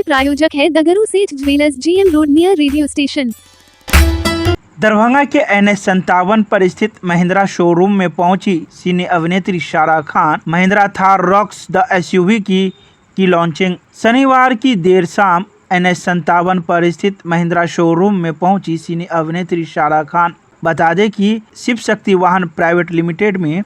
प्रायोजक है दगरू सेठ jewellers, GM road near radio station. Darbhanga के NH57 पर स्थित महिंद्रा शोरूम में पहुंची सिने अभिनेत्री सारा Khan. Mahindra Thar rocks the SUV की लॉन्चिंग। शनिवार की देर शाम NH57 पर स्थित महिंद्रा शोरूम में पहुंची सिने अभिनेत्री सारा खान। बता दें कि शिव शक्ति वाहन प्राइवेट लिमिटेड में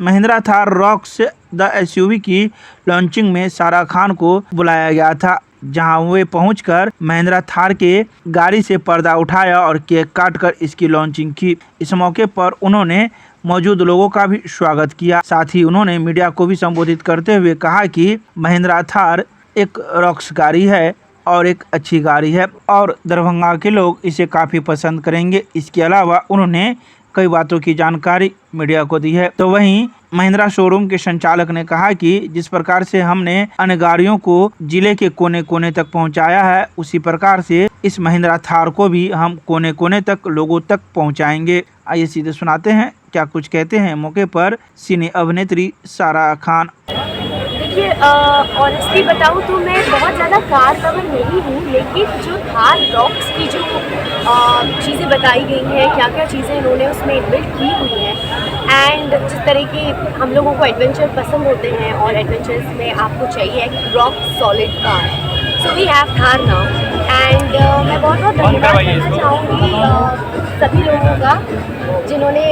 Mahindra Thar rocks the SUV की लॉन्चिंग में सारा खान को बुलाया गया था, जहां वे पहुंचकर महिंद्रा थार के गाड़ी से पर्दा उठाया और केक काटकर इसकी लॉन्चिंग की। इस मौके पर उन्होंने मौजूद लोगों का भी स्वागत किया। साथ ही उन्होंने मीडिया को भी संबोधित करते हुए कहा कि महिंद्रा थार एक रॉक्स गाड़ी है और एक अच्छी गाड़ी है और दरभंगा के लोग इसे काफ़ी पसंद करेंगे। इसके अलावा उन्होंने कई बातों की जानकारी मीडिया को दी है। तो वहीं महिंद्रा शोरूम के संचालक ने कहा कि जिस प्रकार से हमने अन्य गाड़ियों को जिले के कोने कोने तक पहुंचाया है, उसी प्रकार से इस महिंद्रा थार को भी हम कोने कोने तक लोगों तक पहुंचाएंगे। आइए सीधे सुनाते हैं क्या कुछ कहते हैं मौके पर सिने अभिनेत्री सारा खान। देखिए, ऑनेस्टली बताऊँ तो मैं बहुत ज़्यादा कार लवर नहीं हूँ, लेकिन जो थार रॉक्स की जो चीज़ें बताई गई हैं, क्या क्या चीज़ें इन्होंने उसमें इनबिल्ट की हुई हैं, एंड जिस तरह की हम लोगों को एडवेंचर पसंद होते हैं और एडवेंचर्स में आपको चाहिए एक rock solid car, so we have Thar now. And मैं बहुत बहुत धन्यवाद करना चाहूँगी सभी लोगों का जिन्होंने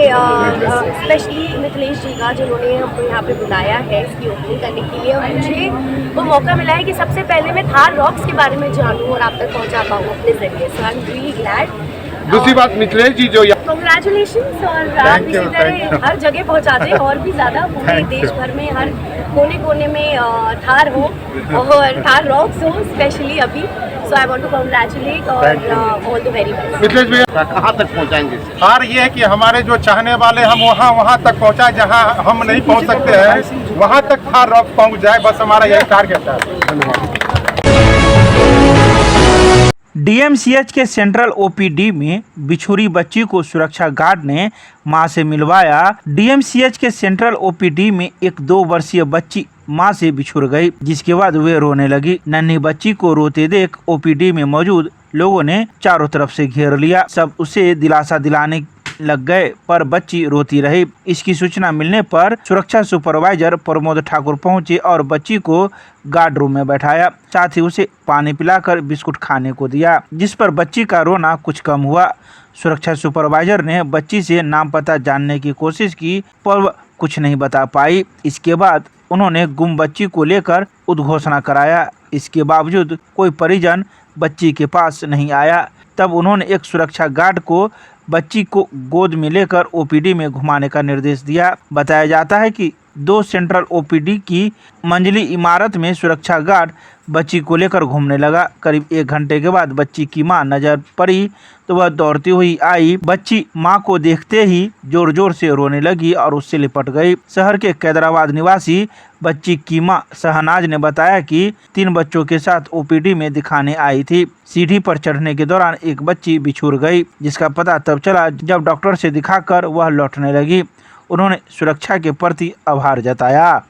स्पेशली मिथिलेश जी का, जिन्होंने हमको यहाँ पे बुलाया है इसकी ओपनिंग करने के लिए। और मुझे वो मौका मिला है कि सबसे पहले मैं थार रॉक्स के बारे में जानूँ और आप तक पहुँचा पाऊँ अपने जरिए। सो आई एम रियली ग्लैड। दूसरी बात मिथिलेश जी जो कंग्रेचुलेशंस, और आप इसी तरह हर जगह पहुँचाते हैं और भी ज़्यादा पूरे देश भर में हर कोने कोने में थार हो और थार रॉक्स हो स्पेशली अभी। So I want to congratulate और all the very best। Mithilesh भैया कहाँ तक पहुँचाएंगे? और ये है कि हमारे जो चाहने वाले हम वहाँ तक पहुँचाए जहाँ हम नहीं पहुँच सकते हैं, वहाँ तक थार रॉक्स पहुँच जाए, बस हमारा यही टारगेट है। धन्यवाद। DMCH के सेंट्रल OPD में बिछुरी बच्ची को सुरक्षा गार्ड ने मां से मिलवाया। DMCH के सेंट्रल OPD में एक 2 वर्षीय बच्ची मां से बिछुड़ गई, जिसके बाद वे रोने लगी। नन्ही बच्ची को रोते देख OPD में मौजूद लोगों ने चारों तरफ से घेर लिया। सब उसे दिलासा दिलाने लग गए, पर बच्ची रोती रही। इसकी सूचना मिलने पर सुरक्षा सुपरवाइजर प्रमोद ठाकुर पहुंचे और बच्ची को गार्ड रूम में बैठाया, साथ ही उसे पानी पिलाकर बिस्कुट खाने को दिया, जिस पर बच्ची का रोना कुछ कम हुआ। सुरक्षा सुपरवाइजर ने बच्ची से नाम पता जानने की कोशिश की, पर कुछ नहीं बता पाई। इसके बाद उन्होंने गुम बच्ची को लेकर उद्घोषणा कराया। इसके बावजूद कोई परिजन बच्ची के पास नहीं आया। तब उन्होंने एक सुरक्षा गार्ड को बच्ची को गोद में लेकर OPD में घुमाने का निर्देश दिया। बताया जाता है कि 2 सेंट्रल OPD की मंजिली इमारत में सुरक्षा गार्ड बच्ची को लेकर घूमने लगा। करीब 1 घंटे के बाद बच्ची की मां नजर पड़ी तो वह दौड़ती हुई आई। बच्ची मां को देखते ही जोर जोर से रोने लगी और उससे लिपट गई। शहर के कैदराबाद निवासी बच्ची की मां शहनाज ने बताया कि 3 बच्चों के साथ OPD में दिखाने आई थी। सीढ़ी पर चढ़ने के दौरान एक बच्ची बिछुड़ गई, जिसका पता तब चला जब डॉक्टर से दिखाकर वह लौटने लगी। उन्होंने सुरक्षा के प्रति आभार जताया।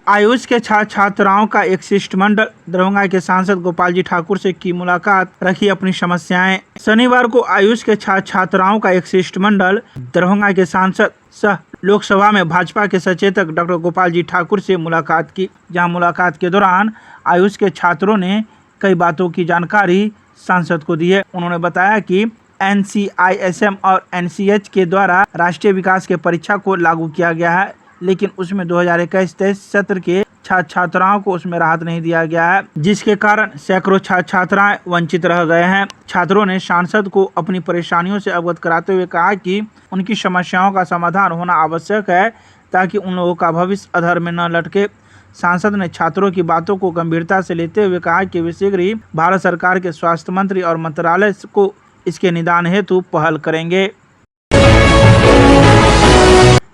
आयुष के छात्र छात्राओं का एक शिष्टमंडल दरभंगा के सांसद गोपाल जी ठाकुर से की मुलाकात, रखी अपनी समस्याएं। शनिवार को आयुष के छात्र छात्राओं का एक शिष्टमंडल दरभंगा के सांसद सह लोकसभा में भाजपा के सचेतक डॉक्टर गोपाल जी ठाकुर से मुलाकात की, जहां मुलाकात के दौरान आयुष के छात्रों ने कई बातों की जानकारी सांसद को दी है। उन्होंने बताया कि NCISM और NCH के द्वारा राष्ट्रीय विकास के परीक्षा को लागू किया गया है, लेकिन उसमें 2021-23 सत्र के छात्र छात्राओं को उसमें राहत नहीं दिया गया है, जिसके कारण सैकड़ों छात्र छात्राएं वंचित रह गए हैं। छात्रों ने सांसद को अपनी परेशानियों से अवगत कराते हुए कहा कि उनकी समस्याओं का समाधान होना आवश्यक है, ताकि उन लोगों का भविष्य अधर में न लटके। सांसद ने छात्रों की बातों को गंभीरता से लेते हुए कहा कि वे शीघ्र ही भारत सरकार के स्वास्थ्य मंत्री और मंत्रालय को इसके निदान हेतु पहल करेंगे।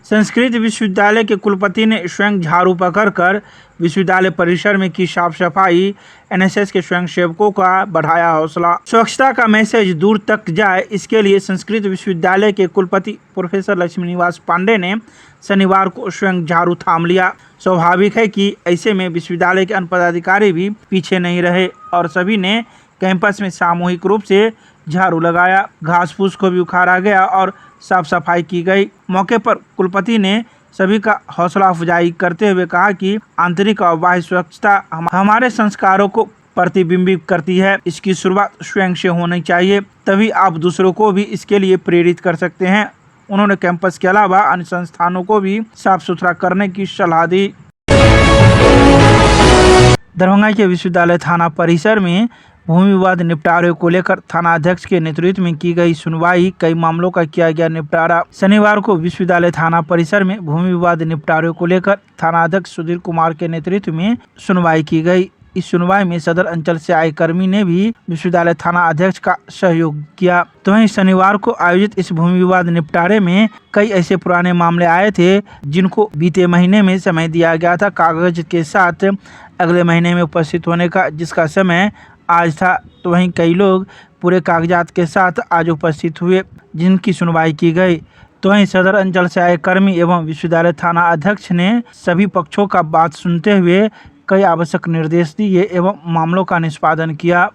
संस्कृत विश्वविद्यालय के कुलपति ने स्वयं झाड़ू पकड़कर विश्वविद्यालय परिसर में की साफ सफाई। एनएसएस के स्वयंसेवकों का बढ़ाया हौसला। स्वच्छता का मैसेज दूर तक जाए, इसके लिए संस्कृत विश्वविद्यालय के कुलपति प्रोफेसर लक्ष्मीनिवास पांडे ने शनिवार को स्वयं झाड़ू थाम लिया। स्वाभाविक है कि ऐसे में विश्वविद्यालय के अन्य पदाधिकारी भी पीछे नहीं रहे और सभी ने कैंपस में सामूहिक रूप से झाड़ू लगाया। घास फूस को भी उखाड़ा गया और साफ सफाई की गई। मौके पर कुलपति ने सभी का हौसला अफजाई करते हुए कहा कि आंतरिक और बाह्य स्वच्छता हमारे संस्कारों को प्रतिबिंबित करती है। इसकी शुरुआत स्वयं से होनी चाहिए, तभी आप दूसरों को भी इसके लिए प्रेरित कर सकते हैं। उन्होंने कैंपस के अलावा अन्य संस्थानों को भी साफ सुथरा करने की सलाह दी। दरभंगा के विश्वविद्यालय थाना परिसर में भूमि विवाद निपटारे को लेकर थाना अध्यक्ष के नेतृत्व में की गई सुनवाई। कई मामलों का किया गया निपटारा। शनिवार को विश्वविद्यालय थाना परिसर में भूमि विवाद निपटारे को लेकर थाना अध्यक्ष सुधीर कुमार के नेतृत्व में सुनवाई की गई। इस सुनवाई में सदर अंचल से आए कर्मी ने भी विश्वविद्यालय थाना अध्यक्ष का सहयोग किया। तो वहीं शनिवार को आयोजित इस भूमि विवाद निपटारे में कई ऐसे पुराने मामले आए थे जिनको बीते महीने में समय दिया गया था कागज के साथ अगले महीने में उपस्थित होने का, जिसका समय आज था। तो वहीं कई लोग पूरे कागजात के साथ आज उपस्थित हुए जिनकी सुनवाई की गई। तो वहीं सदर अंचल से आए कर्मी एवं विश्वविद्यालय थाना अध्यक्ष ने सभी पक्षों का बात सुनते हुए कई आवश्यक निर्देश दिए एवं मामलों का निष्पादन किया।